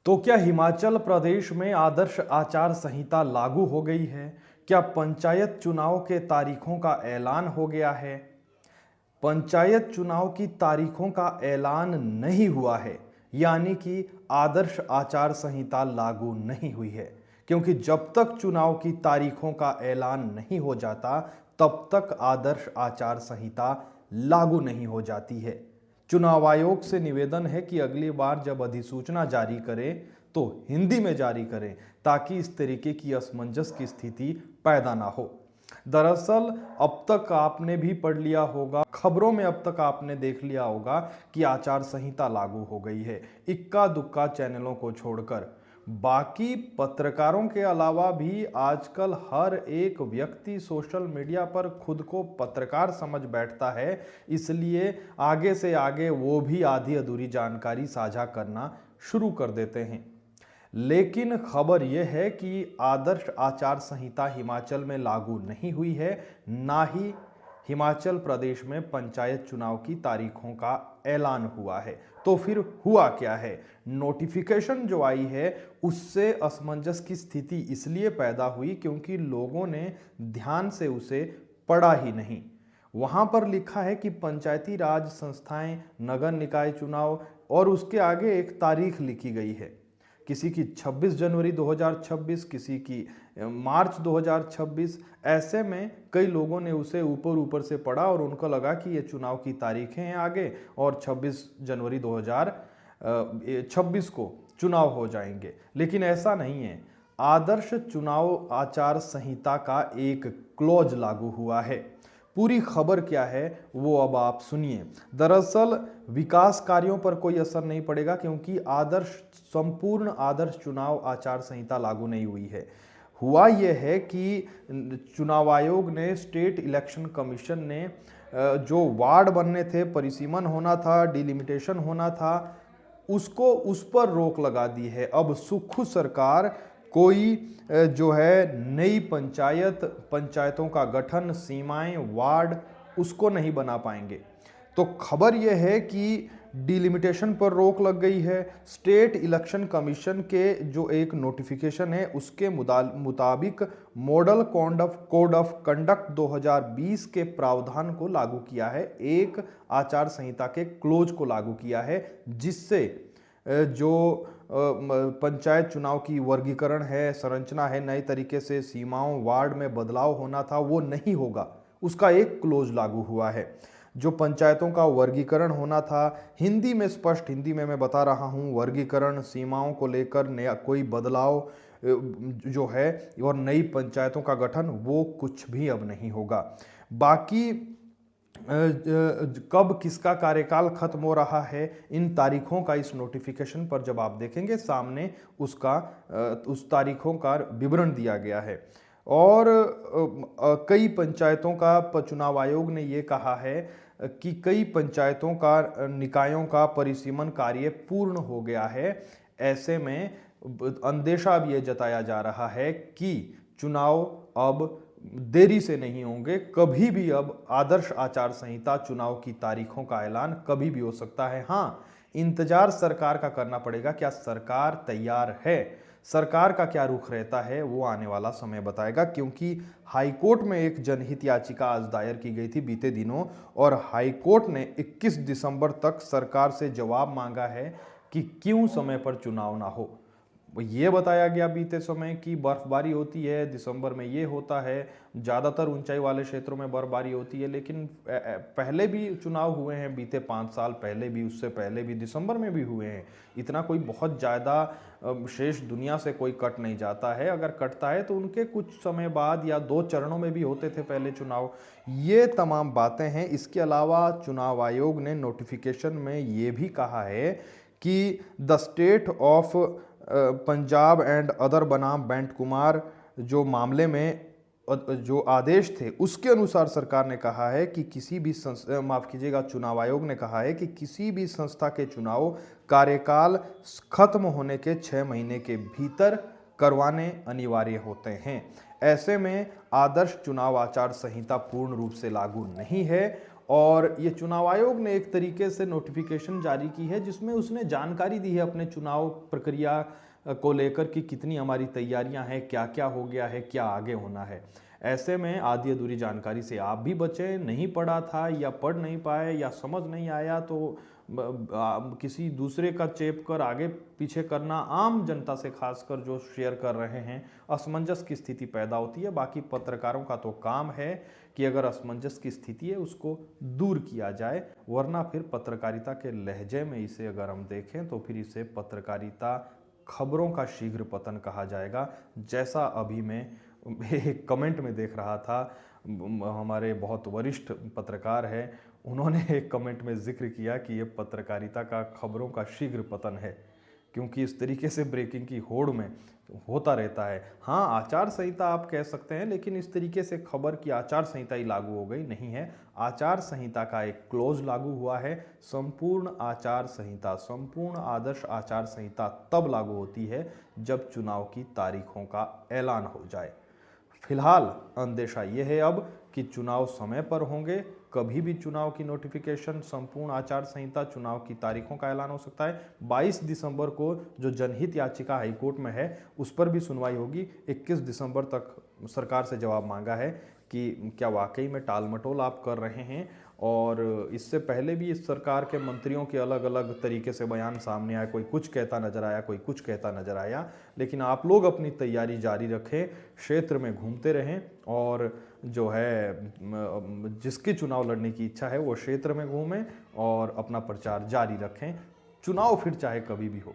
तो क्या हिमाचल प्रदेश में आदर्श आचार संहिता लागू हो गई है? क्या पंचायत चुनाव के तारीखों का ऐलान हो गया है? पंचायत चुनाव की तारीखों का ऐलान नहीं हुआ है, यानी कि आदर्श आचार संहिता लागू नहीं हुई है। क्योंकि जब तक चुनाव की तारीखों का ऐलान नहीं हो जाता, तब तक आदर्श आचार संहिता लागू नहीं हो जाती है। चुनाव आयोग से निवेदन है कि अगली बार जब अधिसूचना जारी करें तो हिंदी में जारी करें, ताकि इस तरीके की असमंजस की स्थिति पैदा ना हो। दरअसल अब तक आपने भी पढ़ लिया होगा, खबरों में अब तक आपने देख लिया होगा कि आचार संहिता लागू हो गई है, इक्का दुक्का चैनलों को छोड़कर। बाकी पत्रकारों के अलावा भी आजकल हर एक व्यक्ति सोशल मीडिया पर खुद को पत्रकार समझ बैठता है, इसलिए आगे से आगे वो भी आधी अधूरी जानकारी साझा करना शुरू कर देते हैं। लेकिन खबर यह है कि आदर्श आचार संहिता हिमाचल में लागू नहीं हुई है, ना ही हिमाचल प्रदेश में पंचायत चुनाव की तारीखों का ऐलान हुआ है। तो फिर हुआ क्या है? नोटिफिकेशन जो आई है उससे असमंजस की स्थिति इसलिए पैदा हुई क्योंकि लोगों ने ध्यान से उसे पढ़ा ही नहीं। वहां पर लिखा है कि पंचायती राज संस्थाएं, नगर निकाय चुनाव, और उसके आगे एक तारीख लिखी गई है। किसी की 26 जनवरी 2026, किसी की मार्च 2026। ऐसे में कई लोगों ने उसे ऊपर ऊपर से पढ़ा और उनको लगा कि ये चुनाव की तारीखें हैं आगे और 26 जनवरी 2026 को चुनाव हो जाएंगे। लेकिन ऐसा नहीं है। आदर्श चुनाव आचार संहिता का एक क्लॉज लागू हुआ है। पूरी खबर क्या है वो अब आप सुनिए। दरअसल विकास कार्यों पर कोई असर नहीं पड़ेगा क्योंकि संपूर्ण आदर्श चुनाव आचार संहिता लागू नहीं हुई है। हुआ यह है कि चुनाव आयोग ने, स्टेट इलेक्शन कमीशन ने जो वार्ड बनने थे, परिसीमन होना था, डिलिमिटेशन होना था, उस पर रोक लगा दी है। अब सुक्खू सरकार कोई जो है नई पंचायतों का गठन, सीमाएं, वार्ड उसको नहीं बना पाएंगे। तो खबर यह है कि डिलिमिटेशन पर रोक लग गई है। स्टेट इलेक्शन कमीशन के जो एक नोटिफिकेशन है उसके मुताबिक मॉडल कोड ऑफ कंडक्ट 2020 के प्रावधान को लागू किया है, एक आचार संहिता के क्लोज को लागू किया है, जिससे जो पंचायत चुनाव की वर्गीकरण है, संरचना है, नए तरीके से सीमाओं, वार्ड में बदलाव होना था, वो नहीं होगा। उसका एक क्लोज लागू हुआ है। जो पंचायतों का वर्गीकरण होना था, हिंदी में, स्पष्ट हिंदी में मैं बता रहा हूं, वर्गीकरण, सीमाओं को लेकर नया कोई बदलाव जो है और नई पंचायतों का गठन, वो कुछ भी अब नहीं होगा। बाकी कब किसका कार्यकाल खत्म हो रहा है, इन तारीखों का इस नोटिफिकेशन पर जब आप देखेंगे सामने उस तारीखों का विवरण दिया गया है। और कई पंचायतों का चुनाव आयोग ने ये कहा है कि कई पंचायतों का, निकायों का परिसीमन कार्य पूर्ण हो गया है। ऐसे में अंदेशा अब ये जताया जा रहा है कि चुनाव अब देरी से नहीं होंगे, कभी भी अब आदर्श आचार संहिता चुनाव की तारीखों का ऐलान कभी भी हो सकता है। हाँ, इंतजार सरकार का करना पड़ेगा। क्या सरकार तैयार है? सरकार का क्या रुख रहता है वो आने वाला समय बताएगा, क्योंकि हाईकोर्ट में एक जनहित याचिका आज दायर की गई थी बीते दिनों, और हाईकोर्ट ने 21 दिसंबर तक सरकार से जवाब मांगा है कि क्यों समय पर चुनाव ना हो। ये बताया गया बीते समय कि बर्फबारी होती है, दिसंबर में ये होता है, ज़्यादातर ऊंचाई वाले क्षेत्रों में बर्फबारी होती है, लेकिन पहले भी चुनाव हुए हैं, बीते 5 साल पहले भी, उससे पहले भी दिसंबर में भी हुए हैं। इतना कोई बहुत ज़्यादा शेष दुनिया से कोई कट नहीं जाता है। अगर कटता है तो उनके कुछ समय बाद या 2 चरणों में भी होते थे पहले चुनाव। ये तमाम बातें हैं। इसके अलावा चुनाव आयोग ने नोटिफिकेशन में ये भी कहा है कि the state of Punjab and other बनाम बेंट कुमार जो मामले में जो आदेश थे, उसके अनुसार सरकार ने कहा है कि चुनाव आयोग ने कहा है कि किसी भी संस्था के चुनाव कार्यकाल खत्म होने के 6 महीने के भीतर करवाने अनिवार्य होते हैं। ऐसे में आदर्श चुनाव आचार संहिता पूर्ण रूप से लागू नहीं है और ये चुनाव आयोग ने एक तरीके से नोटिफिकेशन जारी की है जिसमें उसने जानकारी दी है अपने चुनाव प्रक्रिया को लेकर कि कितनी हमारी तैयारियां हैं, क्या क्या हो गया है, क्या आगे होना है। ऐसे में आधी अधूरी जानकारी से आप भी बचें। नहीं पढ़ा था या पढ़ नहीं पाए या समझ नहीं आया तो किसी दूसरे का चेप कर आगे पीछे करना आम जनता से खासकर जो शेयर कर रहे हैं, असमंजस की स्थिति पैदा होती है। बाकी पत्रकारों का तो काम है कि अगर असमंजस की स्थिति है उसको दूर किया जाए, वरना फिर पत्रकारिता के लहजे में इसे अगर हम देखें तो फिर इसे पत्रकारिता खबरों का शीघ्र पतन कहा जाएगा। जैसा अभी मैं एक कमेंट में देख रहा था, हमारे बहुत वरिष्ठ पत्रकार हैं, उन्होंने एक कमेंट में जिक्र किया कि ये पत्रकारिता का खबरों का शीघ्र पतन है, क्योंकि इस तरीके से ब्रेकिंग की होड़ में होता रहता है। हाँ, आचार संहिता आप कह सकते हैं, लेकिन इस तरीके से खबर की आचार संहिता ही लागू हो गई नहीं है। आचार संहिता का एक क्लोज लागू हुआ है। संपूर्ण आचार संहिता, संपूर्ण आदर्श आचार संहिता तब लागू होती है जब चुनाव की तारीखों का ऐलान हो जाए। फिलहाल अंदेशा यह है अब कि चुनाव समय पर होंगे। कभी भी चुनाव की नोटिफिकेशन, संपूर्ण आचार संहिता, चुनाव की तारीखों का ऐलान हो सकता है। 22 दिसंबर को जो जनहित याचिका हाईकोर्ट में है उस पर भी सुनवाई होगी। 21 दिसंबर तक सरकार से जवाब मांगा है कि क्या वाकई में टाल मटोल आप कर रहे हैं। और इससे पहले भी इस सरकार के मंत्रियों के अलग अलग तरीके से बयान सामने आए, कोई कुछ कहता नजर आया, कोई कुछ कहता नजर आया। लेकिन आप लोग अपनी तैयारी जारी रखें, क्षेत्र में घूमते रहें और जो है जिसकी चुनाव लड़ने की इच्छा है वो क्षेत्र में घूमें और अपना प्रचार जारी रखें। चुनाव फिर चाहे कभी भी हो।